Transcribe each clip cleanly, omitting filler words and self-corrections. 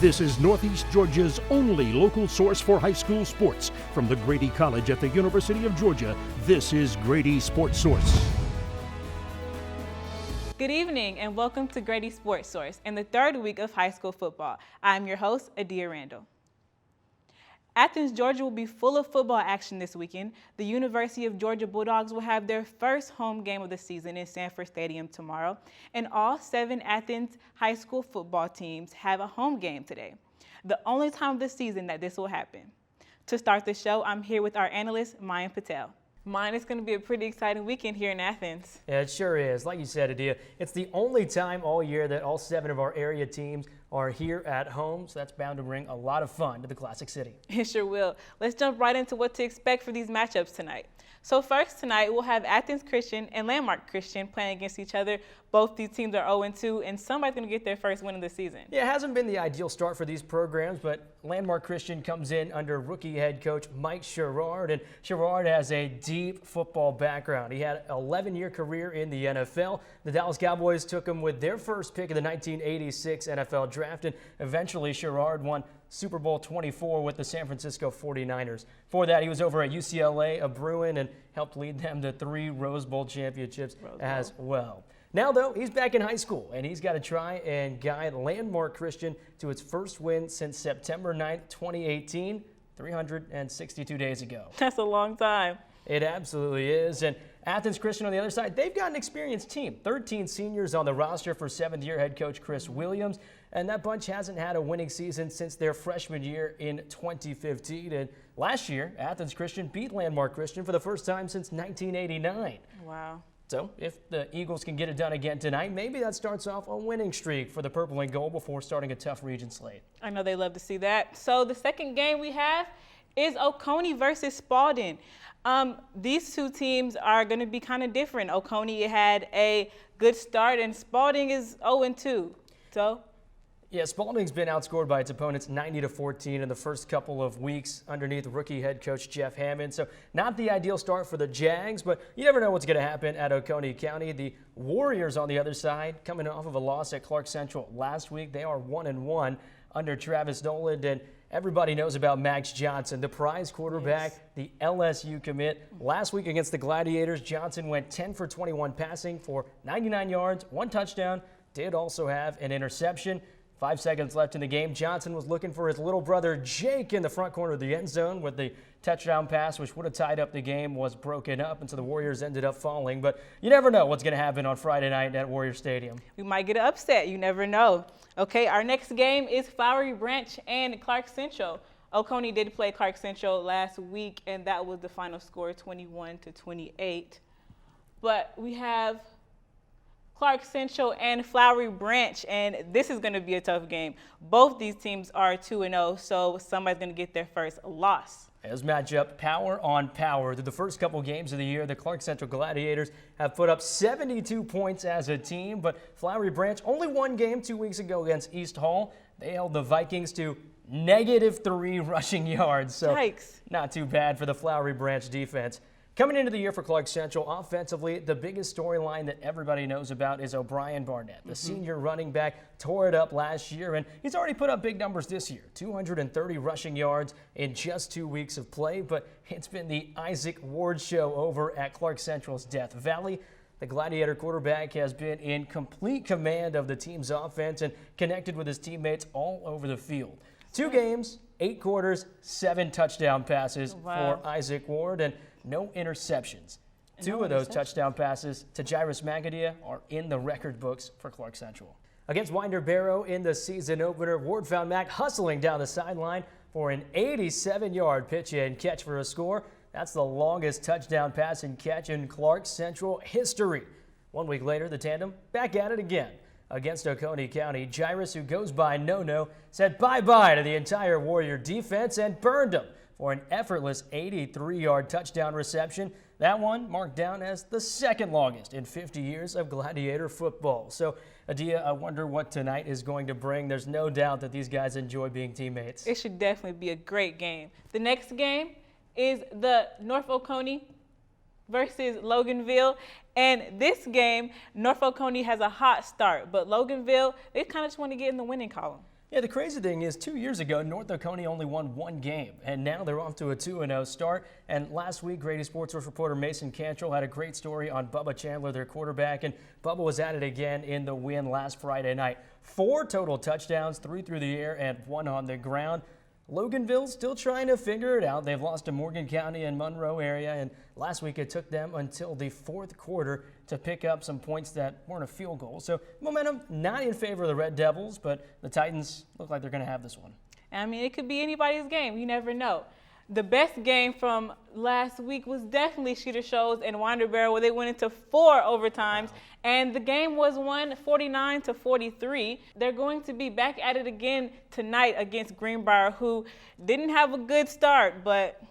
This is Northeast Georgia's only local source for high school sports. From the Grady College at the University of Georgia, this is Grady Sportsource. Good evening and welcome to Grady Sportsource and the third week of high school football. I'm your host, Adia Randall. Athens, Georgia will be full of football action this weekend. The University of Georgia Bulldogs will have their first home game of the season in Sanford Stadium tomorrow, and all 7 Athens high school football teams have a home game today. The only time of the season that this will happen. To start the show, I'm here with our analyst, Mayan Patel. Mayan, it's going to be a pretty exciting weekend here in Athens. Yeah, it sure is. Like you said, Adia, it's the only time all year that all 7 of our area teams are here at home, so that's bound to bring a lot of fun to the Classic City. It sure will. Let's jump right into what to expect for these matchups tonight. So first tonight, we'll have Athens Christian and Landmark Christian playing against each other. Both these teams are 0-2, and somebody's going to get their first win of the season. Yeah, it hasn't been the ideal start for these programs, but Landmark Christian comes in under rookie head coach Mike Sherrard, and Sherrard has a deep football background. He had an 11-year career in the NFL. The Dallas Cowboys took him with their first pick of the 1986 NFL draft, and eventually Sherrard won Super Bowl 24 with the San Francisco 49ers. For that, he was over at UCLA, a Bruin, and helped lead them to 3 Rose Bowl championships as well. Now, though, he's back in high school, and he's got to try and guide Landmark Christian to its first win since September 9th, 2018, 362 days ago. That's a long time. It absolutely is. And Athens Christian on the other side, they've got an experienced team. 13 seniors on the roster for 7th-year head coach Chris Williams. And that bunch hasn't had a winning season since their freshman year in 2015. And last year, Athens Christian beat Landmark Christian for the first time since 1989. Wow. So if the Eagles can get it done again tonight, maybe that starts off a winning streak for the Purple and Gold before starting a tough region slate. I know they love to see that. So the second game we have is Oconee versus Spalding. These two teams are going to be kind of different. Oconee had a good start, and Spalding is 0-2. So. Yeah, Spalding's been outscored by its opponents 90-14 in the first couple of weeks underneath rookie head coach Jeff Hammond. So not the ideal start for the Jags, but you never know what's going to happen at Oconee County. The Warriors on the other side, coming off of a loss at Clark Central last week. They are 1-1 under Travis Noland, and everybody knows about Max Johnson, the prize quarterback, the LSU commit. Last week against the Gladiators, Johnson went 10 for 21 passing for 99 yards, 1 touchdown, did also have an interception. 5 seconds left in the game. Johnson was looking for his little brother Jake in the front corner of the end zone with the touchdown pass, which would have tied up the game, was broken up, and so the Warriors ended up falling. But you never know what's going to happen on Friday night at Warrior Stadium. We might get an upset. You never know. Okay, our next game is Flowery Branch and Clark Central. Oconee did play Clark Central last week, and that was the final score, 21-28. But we have Clark Central and Flowery Branch, and this is going to be a tough game. Both these teams are 2-0, so somebody's going to get their first loss. As matchup, power on power. Through the first couple games of the year, the Clark Central Gladiators have put up 72 points as a team, but Flowery Branch only won game 2 weeks ago against East Hall. They held the Vikings to -3 rushing yards, so Yikes. Not too bad for the Flowery Branch defense. Coming into the year for Clark Central, offensively, the biggest storyline that everybody knows about is O'Brien Barnett. The senior running back tore it up last year, and he's already put up big numbers this year. 230 rushing yards in just 2 weeks of play, but it's been the Isaac Ward show over at Clark Central's Death Valley. The Gladiator quarterback has been in complete command of the team's offense and connected with his teammates all over the field. 2 games, 8 quarters, 7 touchdown passes for Isaac Ward, and no interceptions. 2 of those touchdown passes to Jairus Magadia are in the record books for Clark Central. Against Winder Barrow in the season opener, Ward found Mac hustling down the sideline for an 87-yard pitch and catch for a score. That's the longest touchdown pass and catch in Clark Central history. 1 week later, the tandem back at it again. Against Oconee County, Jairus, who goes by No-No, said bye-bye to the entire Warrior defense and burned them for an effortless 83-yard touchdown reception. That one marked down as the second longest in 50 years of Gladiator football. So, Adia, I wonder what tonight is going to bring. There's no doubt that these guys enjoy being teammates. It should definitely be a great game. The next game is the North Oconee versus Loganville. And this game, North Oconee has a hot start, but Loganville, they kind of just want to get in the winning column. Yeah, the crazy thing is 2 years ago, North Oconee only won one game, and now they're off to a 2-0 start. And last week, Grady Sportsource reporter Mason Cantrell had a great story on Bubba Chandler, their quarterback, and Bubba was at it again in the win last Friday night. 4 total touchdowns, 3 through the air and 1 on the ground. Loganville still trying to figure it out. They've lost to Morgan County and Monroe area, and last week it took them until the 4th quarter to pick up some points that weren't a field goal. So momentum not in favor of the Red Devils, but the Titans look like they're going to have this one. I mean, it could be anybody's game. You never know. The best game from last week was definitely Cedar Shoals and Winterberry, where they went into 4 overtimes, and the game was won 49-43. They're going to be back at it again tonight against Greenbrier, who didn't have a good start, but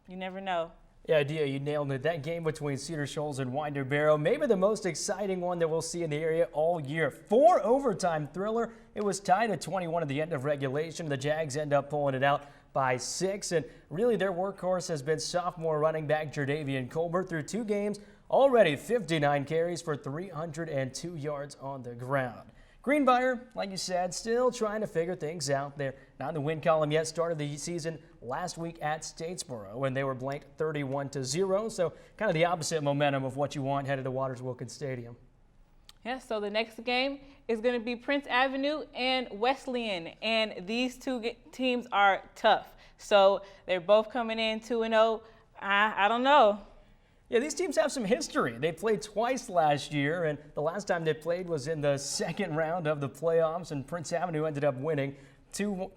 you never know. Yeah, Dia, you nailed it. That game between Cedar Shoals and Winterberry, maybe the most exciting one that we'll see in the area all year. 4 overtime thriller. It was tied at 21 at the end of regulation. The Jags end up pulling it out by 6, and really their workhorse has been sophomore running back Jardavian Colbert through 2 games, already 59 carries for 302 yards on the ground. Greenbrier, like you said, still trying to figure things out. They're not in the win column yet. Started the season last week at Statesboro when they were blanked 31-0, so kind of the opposite momentum of what you want headed to Waters Wilkins Stadium. Yeah, so the next game is going to be Prince Avenue and Wesleyan, and these 2 teams are tough. So they're both coming in 2-0. I don't know. Yeah, these teams have some history. They played twice last year, and the last time they played was in the 2nd round of the playoffs, and Prince Avenue ended up winning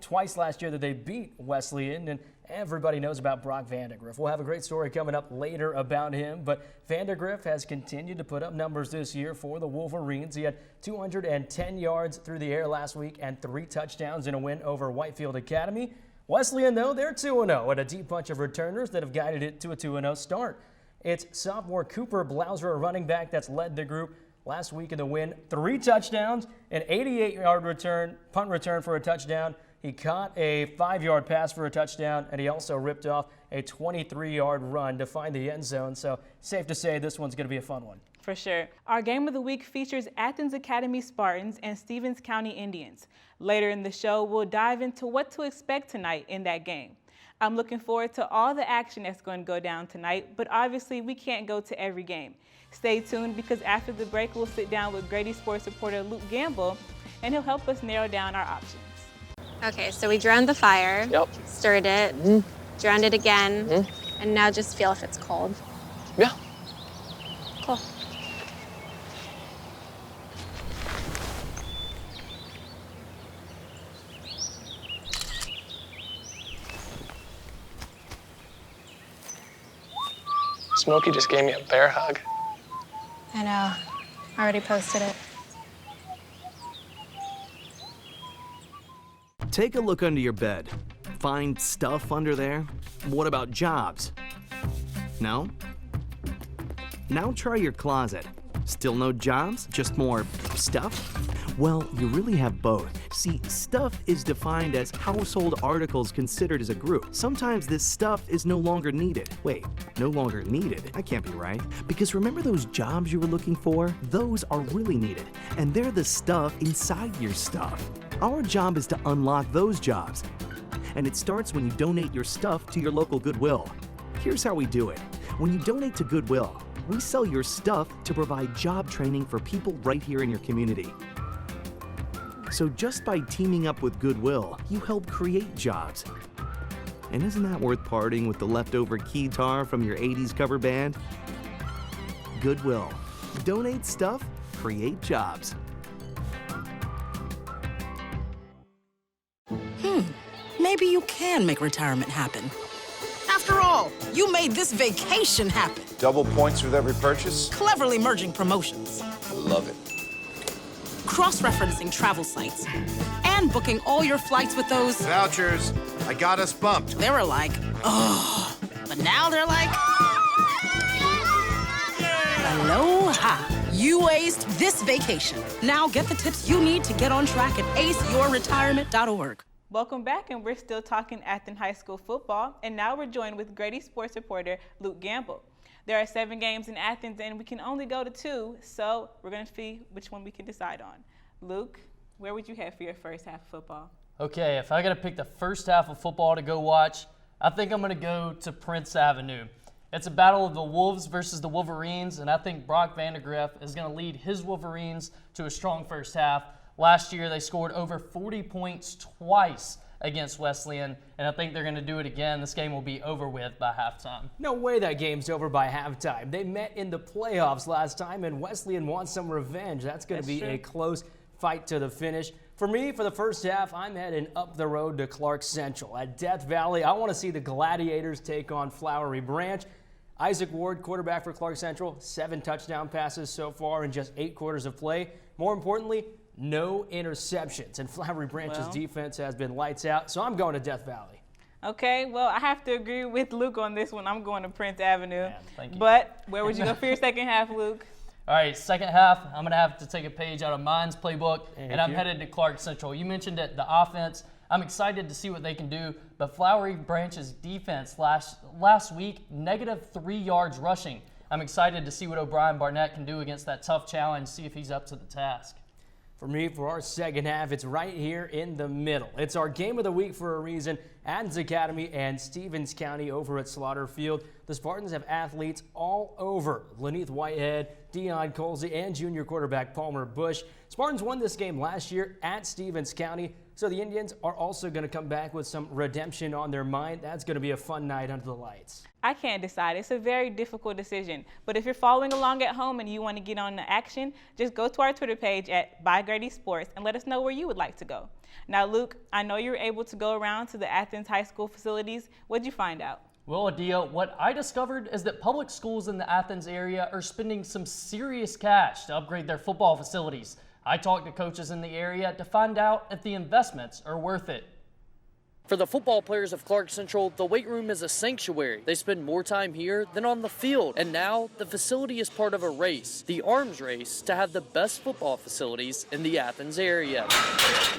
twice last year that they beat Wesleyan, and everybody knows about Brock Vandagriff. We'll have a great story coming up later about him, but Vandagriff has continued to put up numbers this year for the Wolverines. He had 210 yards through the air last week and 3 touchdowns in a win over Whitefield Academy. Wesleyan, though, they're 2-0 and a deep bunch of returners that have guided it to a 2-0 start. It's sophomore Cooper Blauser, a running back that's led the group last week in the win. 3 touchdowns, an 88-yard return, punt return for a touchdown. He caught a 5-yard pass for a touchdown, and he also ripped off a 23-yard run to find the end zone. So safe to say this one's going to be a fun one. For sure. Our game of the week features Athens Academy Spartans and Stevens County Indians. Later in the show, we'll dive into what to expect tonight in that game. I'm looking forward to all the action that's going to go down tonight, but obviously we can't go to every game. Stay tuned because after the break, we'll sit down with Grady Sports reporter Luke Gamble, and he'll help us narrow down our options. Okay, so we drowned the fire, stirred it, drowned it again, and now just feel if it's cold. Yeah. Cool. Smokey just gave me a bear hug. I know. Already posted it. Take a look under your bed. Find stuff under there? What about jobs? No? Now try your closet. Still no jobs? Just more stuff? Well, you really have both. See, stuff is defined as household articles considered as a group. Sometimes this stuff is no longer needed. Wait, no longer needed? That can't be right. Because remember those jobs you were looking for? Those are really needed, and they're the stuff inside your stuff. Our job is to unlock those jobs, and it starts when you donate your stuff to your local Goodwill. Here's how we do it. When you donate to Goodwill, we sell your stuff to provide job training for people right here in your community. So just by teaming up with Goodwill, you help create jobs. And isn't that worth parting with the leftover keytar from your 80s cover band? Goodwill. Donate stuff, create jobs. Maybe you can make retirement happen. After all, you made this vacation happen. Double points with every purchase? Cleverly merging promotions. I love it. Cross-referencing travel sites. And booking all your flights with those... Vouchers. I got us bumped. They were like, oh. But now they're like... Aloha. You aced this vacation. Now get the tips you need to get on track at aceyourretirement.org. Welcome back, and we're still talking Athens High School football, and now we're joined with Grady Sports reporter Luke Gamble. There are 7 games in Athens, and we can only go to 2, so we're going to see which one we can decide on. Luke, where would you have for your first half of football? Okay, if I got to pick the first half of football to go watch, I think I'm going to go to Prince Avenue. It's a battle of the Wolves versus the Wolverines, and I think Brock Vandagriff is going to lead his Wolverines to a strong first half. Last year, they scored over 40 points twice against Wesleyan, and I think they're going to do it again. This game will be over with by halftime. No way that game's over by halftime. They met in the playoffs last time, and Wesleyan wants some revenge. That's going to be a close fight to the finish. For me, for the first half, I'm heading up the road to Clark Central. At Death Valley, I want to see the Gladiators take on Flowery Branch. Isaac Ward, quarterback for Clark Central, 7 touchdown passes so far in just 8 quarters of play. More importantly, no interceptions. And Flowery Branch's defense has been lights out, so I'm going to Death Valley. Okay, well, I have to agree with Luke on this one. I'm going to Prince Avenue. Man, thank you. But where would you go for your second half, Luke? All right, second half, I'm going to have to take a page out of mine's playbook, and I'm headed to Clark Central. You mentioned it, the offense. I'm excited to see what they can do, but Flowery Branch's defense last week, -3 yards rushing. I'm excited to see what O'Brien Barnett can do against that tough challenge, see if he's up to the task. For me, for our second half, it's right here in the middle. It's our game of the week for a reason. Athens Academy and Stevens County over at Slaughter Field. The Spartans have athletes all over. Leneth Whitehead, Dion Colsey, and junior quarterback Palmer Bush. Spartans won this game last year at Stevens County, so the Indians are also going to come back with some redemption on their mind. That's going to be a fun night under the lights. I can't decide. It's a very difficult decision. But if you're following along at home and you want to get on the action, just go to our Twitter page at Grady Sports and let us know where you would like to go. Now, Luke, I know you were able to go around to the Athens High School facilities. What did you find out? Well, Adia, what I discovered is that public schools in the Athens area are spending some serious cash to upgrade their football facilities. I talked to coaches in the area to find out if the investments are worth it. For the football players of Clark Central, the weight room is a sanctuary. They spend more time here than on the field. And now the facility is part of a race, the arms race, to have the best football facilities in the Athens area.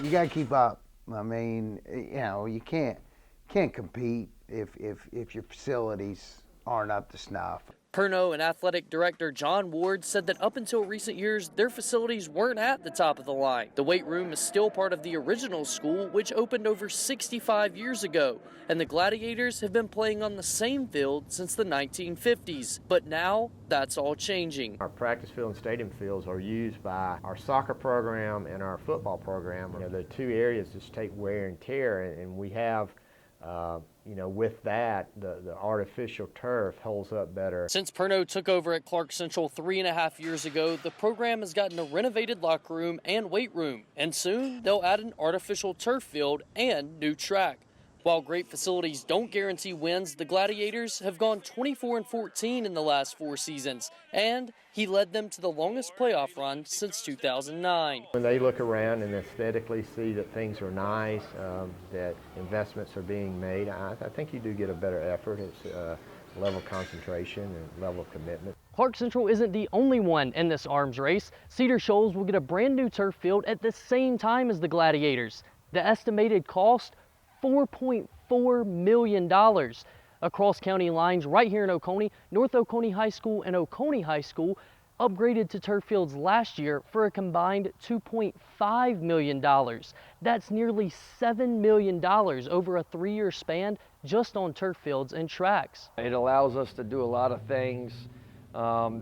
You got to keep up. I mean, you know, you can't compete if your facilities aren't up to snuff. Perno and athletic director John Ward said that up until recent years, their facilities weren't at the top of the line. The weight room is still part of the original school, which opened over 65 years ago, and the Gladiators have been playing on the same field since the 1950s. But now, that's all changing. Our practice field and stadium fields are used by our soccer program and our football program. You know, the two areas just take wear and tear, and we have you know, with that, the artificial turf holds up better. Since Perno took over at Clark Central 3.5 years ago, the program has gotten a renovated locker room and weight room, and soon they'll add an artificial turf field and new track. While great facilities don't guarantee wins, the Gladiators have gone 24-14 in the last 4 seasons, and he led them to the longest playoff run since 2009. When they look around and aesthetically see that things are nice, that investments are being made, I think you do get a better effort. It's a level of concentration and level of commitment. Clark Central isn't the only one in this arms race. Cedar Shoals will get a brand new turf field at the same time as the Gladiators. The estimated cost, $4.4 million. Across county lines right here in Oconee, North Oconee High School and Oconee High School upgraded to turf fields last year for a combined $2.5 million. That's nearly $7 million over a 3-year span just on turf fields and tracks. It allows us to do a lot of things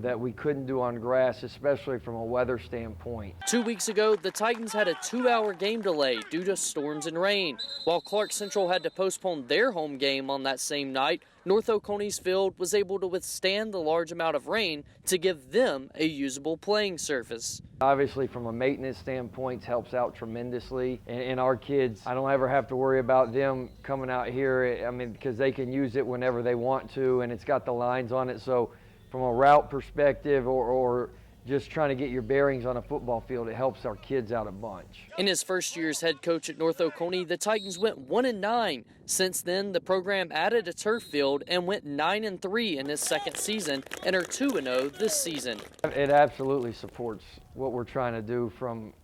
that we couldn't do on grass, especially from a weather standpoint. 2 weeks ago, the Titans had a 2-hour game delay due to storms and rain. While Clark Central had to postpone their home game on that same night, North Oconee's field was able to withstand the large amount of rain to give them a usable playing surface. Obviously, from a maintenance standpoint, it helps out tremendously. And our kids, I don't ever have to worry about them coming out here, I mean, because they can use it whenever they want to, and it's got the lines on it. So from a route perspective or just trying to get your bearings on a football field, it helps our kids out a bunch. In his first year as head coach at North Oconee, the Titans went 1-9. Since then, the program added a turf field and went 9-3 in his second season and are 2-0 this season. It absolutely supports what we're trying to do from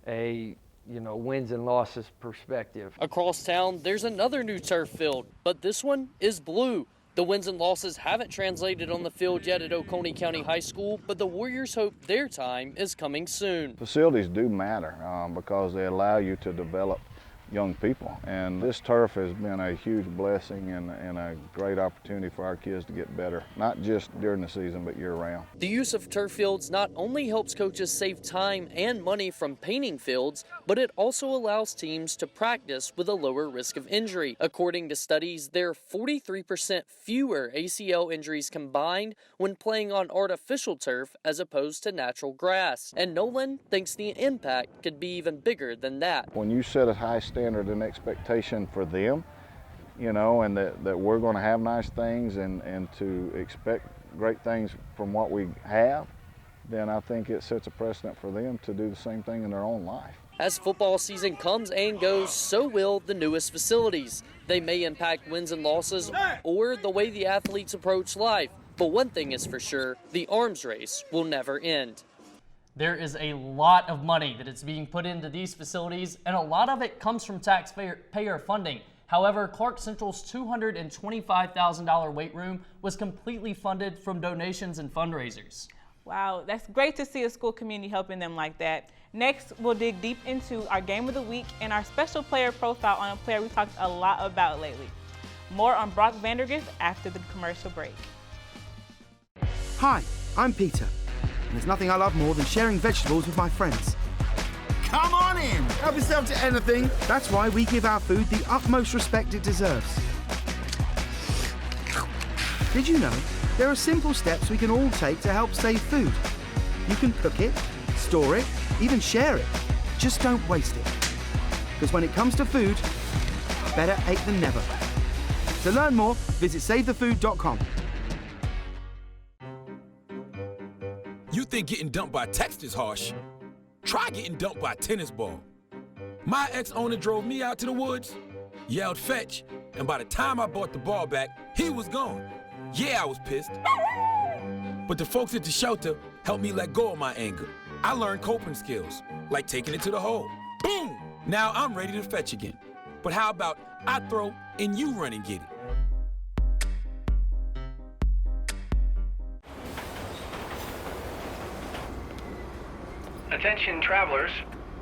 a wins and losses perspective. Across town, there's another new turf field, but this one is blue. The wins and losses haven't translated on the field yet at Oconee County High School, but the Warriors hope their time is coming soon. Facilities do matter because they allow you to develop young people. And this turf has been a huge blessing and a great opportunity for our kids to get better, not just during the season, but year-round. The use of turf fields not only helps coaches save time and money from painting fields, but it also allows teams to practice with a lower risk of injury. According to studies, there are 43% fewer ACL injuries combined when playing on artificial turf as opposed to natural grass. And Nolan thinks the impact could be even bigger than that. When you set a high standard and expectation for them, you know, and that we're going to have nice things and to expect great things from what we have, then I think it sets a precedent for them to do the same thing in their own life. As football season comes and goes, so will the newest facilities. They may impact wins and losses or the way the athletes approach life. But one thing is for sure, the arms race will never end. There is a lot of money that is being put into these facilities, and a lot of it comes from taxpayer funding. However, Clark Central's $225,000 weight room was completely funded from donations and fundraisers. Wow, that's great to see a school community helping them like that. Next, we'll dig deep into our game of the week and our special player profile on a player we talked a lot about lately. More on Brock Vandagriff after the commercial break. Hi, I'm Peter. There's nothing I love more than sharing vegetables with my friends. Come on in! Help yourself to anything. That's why we give our food the utmost respect it deserves. Did you know there are simple steps we can all take to help save food? You can cook it, store it, even share it. Just don't waste it. Because when it comes to food, better ate than never. To learn more, visit SaveTheFood.com. You think getting dumped by text is harsh? Try getting dumped by a tennis ball. My ex-owner drove me out to the woods, yelled fetch, and by the time I brought the ball back, he was gone. Yeah, I was pissed. But the folks at the shelter helped me let go of my anger. I learned coping skills, like taking it to the hole. Boom! Now I'm ready to fetch again. But how about I throw and you run and get it? Attention travelers,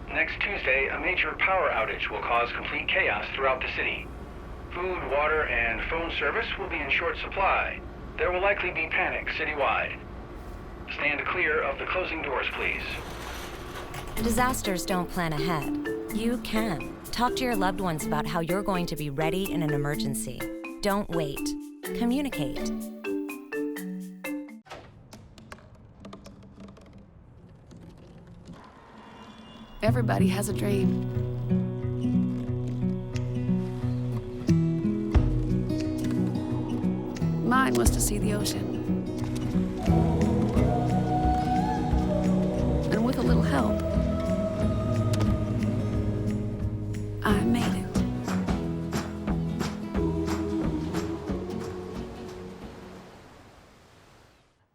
next Tuesday a major power outage will cause complete chaos throughout the city. Food, water, and phone service will be in short supply. There will likely be panic citywide. Stand clear of the closing doors, please. Disasters don't plan ahead. You can. Talk to your loved ones about how you're going to be ready in an emergency. Don't wait. Communicate. Everybody has a dream. Mine was to see the ocean. And with a little help, I made it.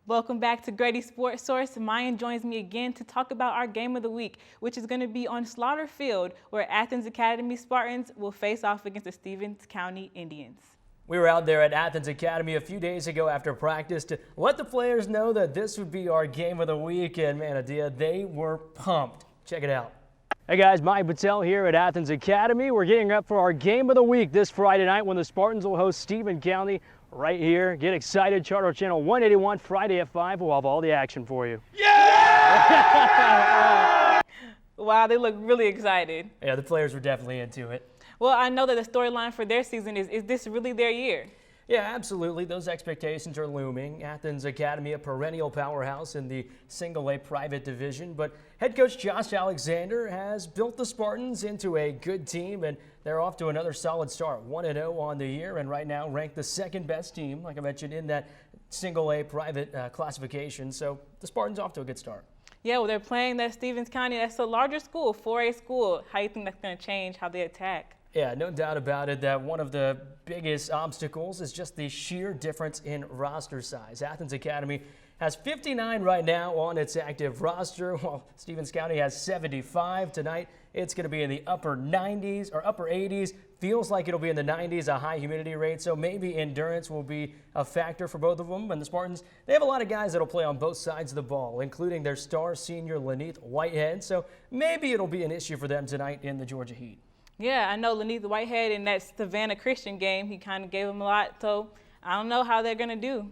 Welcome back to Grady Sportsource. Mayan joins me again to talk about our game of the week, which is going to be on Slaughter Field, where Athens Academy Spartans will face off against the Stevens County Indians. We were out there at Athens Academy a few days ago after practice to let the players know that this would be our game of the week, and man, Adia, they were pumped. Check it out. Hey guys, Mike Patel here at Athens Academy. We're getting up for our game of the week this Friday night when the Spartans will host Stevens County right here. Get excited. Charter Channel 181 Friday at 5. We'll have all the action for you. Yeah! Wow, they look really excited. Yeah, the players were definitely into it. Well, I know that the storyline for their season is this really their year? Yeah, absolutely. Those expectations are looming. Athens Academy, a perennial powerhouse in the single-A private division. But head coach Josh Alexander has built the Spartans into a good team, and they're off to another solid start. 1-0 on the year, and right now ranked the second-best team, like I mentioned, in that single-A private classification. So the Spartans off to a good start. Yeah, well, they're playing that Stevens County. That's a larger school, 4A school. How do you think that's going to change how they attack? Yeah, no doubt about it that one of the biggest obstacles is just the sheer difference in roster size. Athens Academy has 59 right now on its active roster, while Stevens County has 75. Tonight, it's going to be in the upper 90s or upper 80s. Feels like it'll be in the 90s, a high humidity rate, so maybe endurance will be a factor for both of them. And the Spartans, they have a lot of guys that'll play on both sides of the ball, including their star senior Laneth Whitehead, so maybe it'll be an issue for them tonight in the Georgia Heat. Yeah, I know Lanith Whitehead in that Savannah Christian game, he kind of gave him a lot, so I don't know how they're going to do.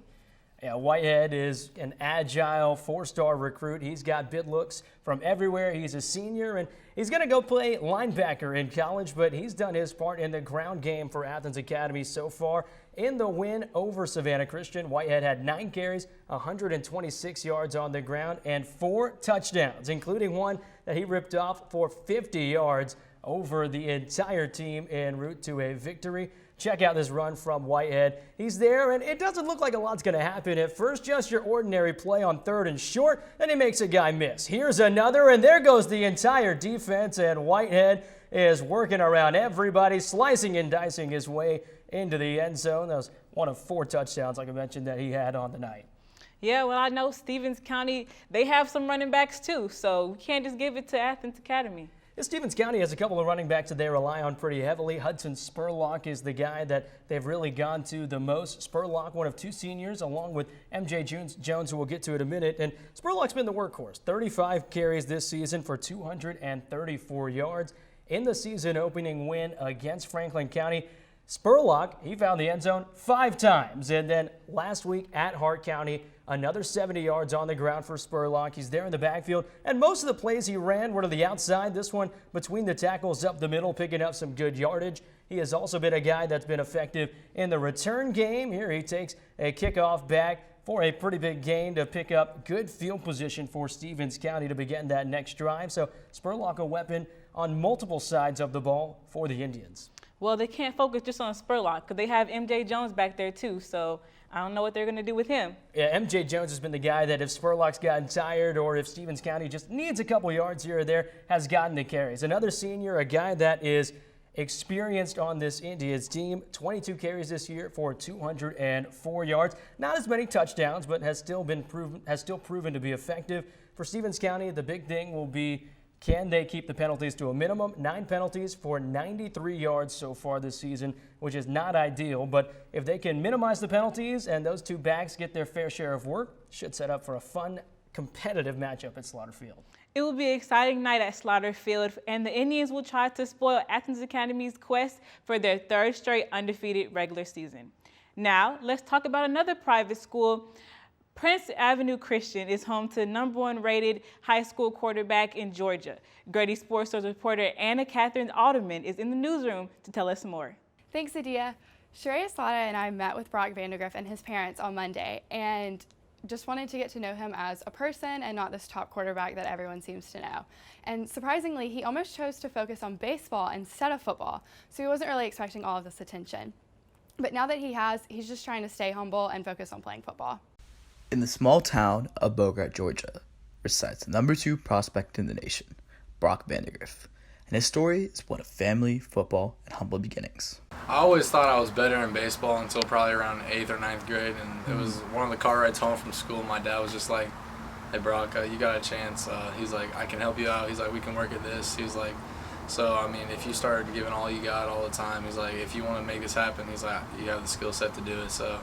Yeah, Whitehead is an agile 4-star recruit. He's got bid looks from everywhere. He's a senior, and he's going to go play linebacker in college, but he's done his part in the ground game for Athens Academy so far. In the win over Savannah Christian, Whitehead had 9 carries, 126 yards on the ground, and 4 touchdowns, including one that he ripped off for 50 yards over the entire team en route to a victory. Check out this run from Whitehead. He's there, and it doesn't look like a lot's going to happen at first. Just your ordinary play on 3rd and short, then he makes a guy miss. Here's another, and there goes the entire defense, and Whitehead is working around everybody, slicing and dicing his way into the end zone. That was one of 4 touchdowns, like I mentioned, that he had on the night. Yeah, well, I know Stevens County, they have some running backs too, so we can't just give it to Athens Academy. Stevens County has a couple of running backs that they rely on pretty heavily. Hudson Spurlock is the guy that they've really gone to the most. Spurlock, one of 2 seniors, along with MJ Jones, who we'll get to in a minute. And Spurlock's been the workhorse. 35 carries this season for 234 yards. In the season opening win against Franklin County, Spurlock, he found the end zone 5 times. And then last week at Hart County, another 70 yards on the ground for Spurlock. He's there in the backfield, and most of the plays he ran were to the outside. This one between the tackles up the middle, picking up some good yardage. He has also been a guy that's been effective in the return game. Here he takes a kickoff back for a pretty big gain to pick up good field position for Stevens County to begin that next drive. So Spurlock a weapon on multiple sides of the ball for the Indians. Well, they can't focus just on Spurlock because they have MJ Jones back there too, so I don't know what they're going to do with him. Yeah, MJ Jones has been the guy that if Spurlock's gotten tired or if Stevens County just needs a couple yards here or there, has gotten the carries. Another senior, a guy that is experienced on this Indians team, 22 carries this year for 204 yards. Not as many touchdowns, but has still proven to be effective. For Stevens County, the big thing will be, can they keep the penalties to a minimum? 9 penalties for 93 yards so far this season, which is not ideal. But if they can minimize the penalties and those 2 backs get their fair share of work, should set up for a fun, competitive matchup at Slaughter Field. It will be an exciting night at Slaughter Field, and the Indians will try to spoil Athens Academy's quest for their 3rd straight undefeated regular season. Now, let's talk about another private school. Prince Avenue Christian is home to the #1 rated high school quarterback in Georgia. Grady Sportsource reporter Anna Catherine Alderman is in the newsroom to tell us more. Thanks, Adia. Sharaya Slada and I met with Brock Vandagriff and his parents on Monday and just wanted to get to know him as a person and not this top quarterback that everyone seems to know. And surprisingly, he almost chose to focus on baseball instead of football, so he wasn't really expecting all of this attention. But now that he has, he's just trying to stay humble and focus on playing football. In the small town of Bogart, Georgia, resides the #2 prospect in the nation, Brock Vandagriff, and his story is one of family, football, and humble beginnings. I always thought I was better in baseball until probably around 8th or 9th grade, and it was one of the car rides home from school. My dad was just like, "Hey Brock, you got a chance." He's like, "I can help you out." He's like, "We can work at this." He's like, "So, I mean, if you start giving all you got all the time," he's like, "if you want to make this happen," he's like, "you have the skill set to do it." So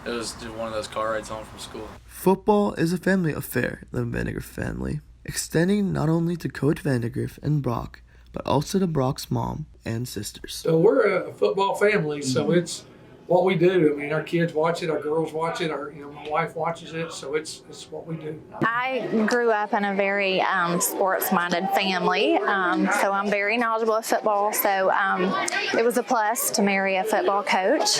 it was just one of those car rides home from school. Football is a family affair, the Vandagriff family, extending not only to Coach Vandagriff and Brock, but also to Brock's mom and sisters. So we're a football family, so it's what we do. I mean, our kids watch it, our girls watch it, my wife watches it, so it's what we do. I grew up in a very sports-minded family, so I'm very knowledgeable of football, so it was a plus to marry a football coach.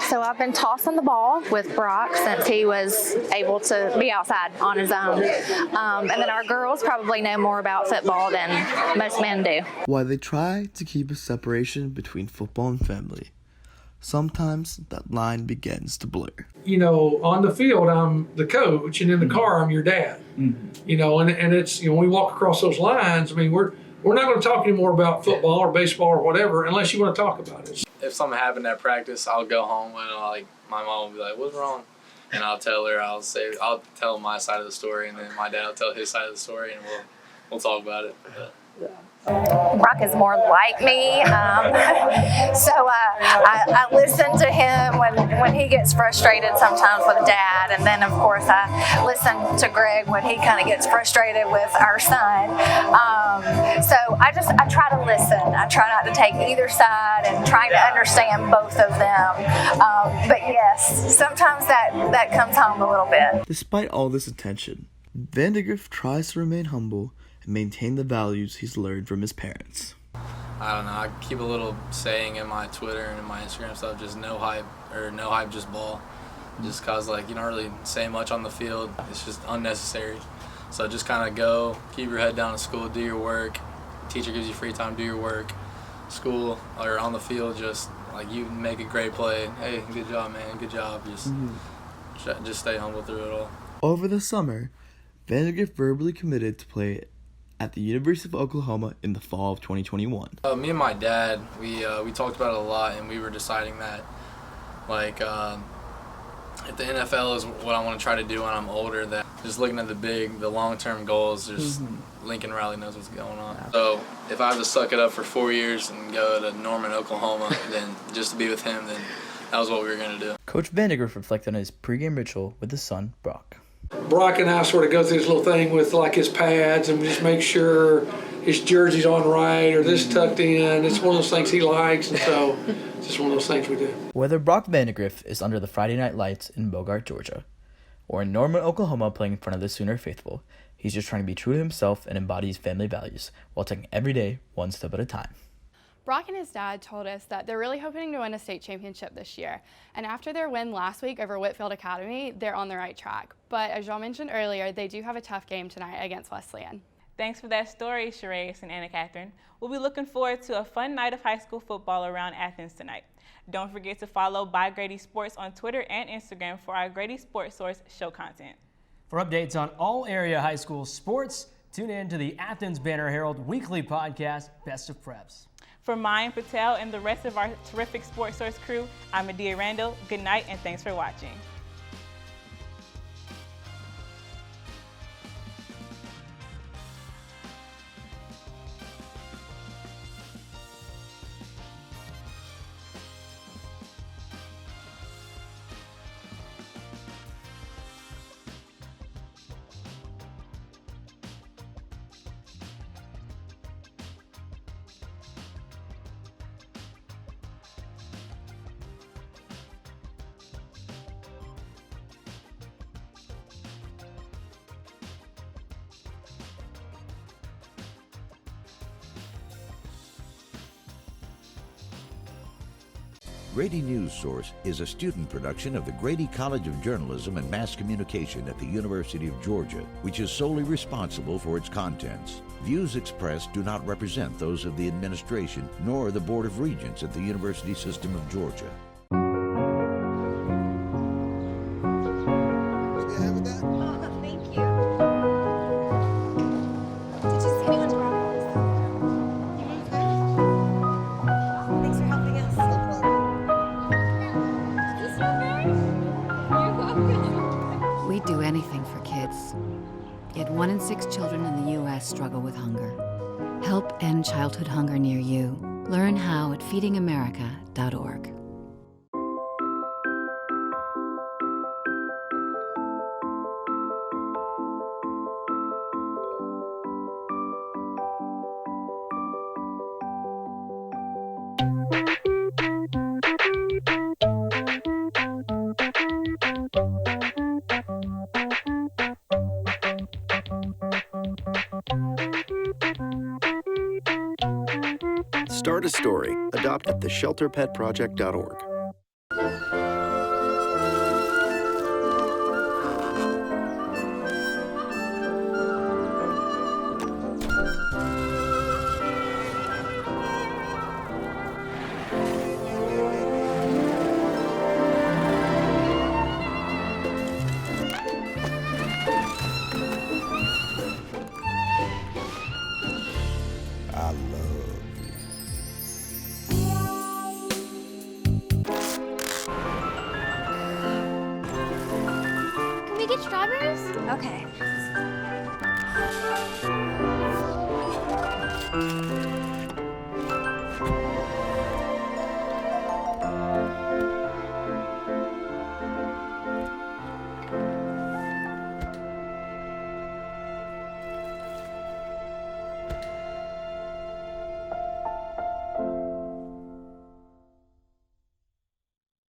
So I've been tossing the ball with Brock since he was able to be outside on his own. And then our girls probably know more about football than most men do. While they try to keep a separation between football and family, sometimes that line begins to blur. On the field, I'm the coach, and in the car, I'm your dad. And it's, we walk across those lines. I mean, we're not going to talk anymore about football or baseball or whatever unless you want to talk about it. If something happened at practice, I'll go home and my mom will be like, "What's wrong?" And I'll tell her, I'll tell my side of the story, and then my dad will tell his side of the story, and we'll talk about it. Brock is more like me, so I listen to him when when he gets frustrated sometimes with Dad, and then of course I listen to Greg when he kind of gets frustrated with our son. So I try to listen. I try not to take either side and trying to understand both of them. But yes, sometimes that comes home a little bit. Despite all this attention, Vandagriff tries to remain humble and maintain the values he's learned from his parents. I don't know, I keep a little saying in my Twitter and in my Instagram stuff, just no hype, or no hype, just ball. Just cause like you don't really say much on the field, it's just unnecessary. So just kind of go, keep your head down in school, do your work. Teacher gives you free time, do your work. School or on the field, just like you make a great play. Hey, good job, man, good job. Just stay humble through it all. Over the summer, Vandagriff verbally committed to play at the University of Oklahoma in the fall of 2021. Me and my dad, we talked about it a lot, and we were deciding that, like, if the NFL is what I want to try to do when I'm older, that just looking at the long-term goals, just Lincoln Riley knows what's going on. So if I have to suck it up for 4 years and go to Norman, Oklahoma, then just to be with him, then that was what we were going to do. Coach Vandagriff reflected on his pregame ritual with his son, Brock. Brock and I sort of go through this little thing with like his pads and just make sure his jersey's on right or this tucked in. It's one of those things he likes, and so it's just one of those things we do. Whether Brock Vandagriff is under the Friday night lights in Bogart, Georgia, or in Norman, Oklahoma playing in front of the Sooner faithful, he's just trying to be true to himself and embody his family values while taking every day one step at a time. Brock and his dad told us that they're really hoping to win a state championship this year. And after their win last week over Whitfield Academy, they're on the right track. But as y'all mentioned earlier, they do have a tough game tonight against Wesleyan. Thanks for that story, Sheree and Anna Catherine. We'll be looking forward to a fun night of high school football around Athens tonight. Don't forget to follow By Grady Sports on Twitter and Instagram for our Grady Sportsource show content. For updates on all area high school sports, tune in to the Athens Banner Herald weekly podcast, Best of Preps. For Mayan Patel and the rest of our terrific Sportsource crew, I'm Adia Randall. Good night and thanks for watching. Grady News Source is a student production of the Grady College of Journalism and Mass Communication at the University of Georgia, which is solely responsible for its contents. Views expressed do not represent those of the administration nor the Board of Regents at the University System of Georgia. We'd do anything for kids. Yet 1 in 6 children in the U.S. struggle with hunger. Help end childhood hunger near you. Learn how at feedingamerica.org. Start a story. Adopt at theshelterpetproject.org. I love Can we get strawberries? Okay.